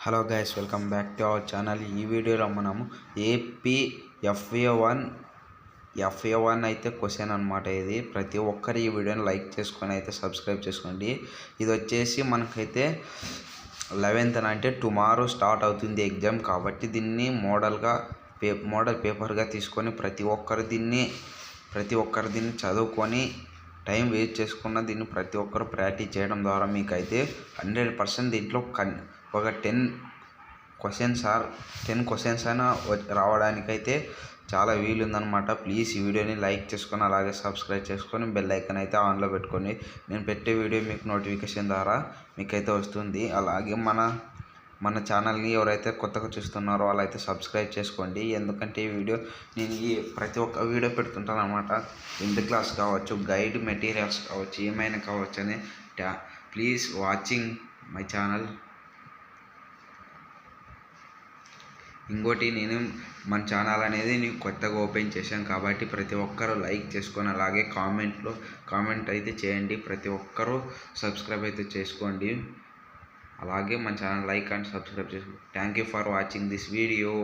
Hello guys, welcome back to our channel. ఈ వీడియోలో మనము ఏపీ ఎఫ్ఏ1 అయితే క్వశ్చన్ అనమాట. ఇది ప్రతి ఒక్కరు ఈ వీడియోని లైక్ చేసుకొని అయితే సబ్స్క్రైబ్ చేసుకోండి. ఇది వచ్చేసి మనకైతే 11th అంటే టుమారో స్టార్ట్ అవుతుంది ఎగ్జామ్. కాబట్టి దీన్ని మోడల్ పేపర్గా తీసుకొని ప్రతి ఒక్కరు దీన్ని చదువుకొని టైం వేస్ట్ చేసుకున్న దీన్ని ప్రతి ఒక్కరు ప్రాక్టీస్ చేయడం ద్వారా మీకైతే 100% దీంట్లో ఒక 10 క్వశ్చన్స్ అయినా రావడానికైతే చాలా వీలుందనమాట. ప్లీజ్ ఈ వీడియోని లైక్ చేసుకొని అలాగే సబ్స్క్రైబ్ చేసుకొని బెల్ ఐకాన్ అయితే ఆన్లో పెట్టుకోండి. నేను పెట్టే వీడియో మీకు నోటిఫికేషన్ ద్వారా మీకైతే వస్తుంది. అలాగే మన ఛానల్ని ఎవరైతే కొత్తగా చూస్తున్నారో వాళ్ళైతే సబ్స్క్రైబ్ చేసుకోండి. ఎందుకంటే ఈ వీడియో నేను ప్రతి ఒక్క వీడియో పెడుతుంటాను అనమాట. 10th క్లాస్ కావచ్చు, గైడ్ మెటీరియల్స్ కావచ్చు, ఏమైనా కావచ్చు అని. Please watching my channel. ఇంకోటి, నేను మన ఛానల్ అనేది నేను కొత్తగా ఓపెన్ చేశాను కాబట్టి ప్రతి ఒక్కరూ లైక్ చేసుకొని అలాగే కామెంట్ అయితే చేయండి. ప్రతి ఒక్కరూ సబ్స్క్రైబ్ అయితే చేసుకోండి. అలాగే మన ఛానల్ లైక్ అండ్ సబ్స్క్రైబ్ చేసుకోండి. Thank you for watching this video.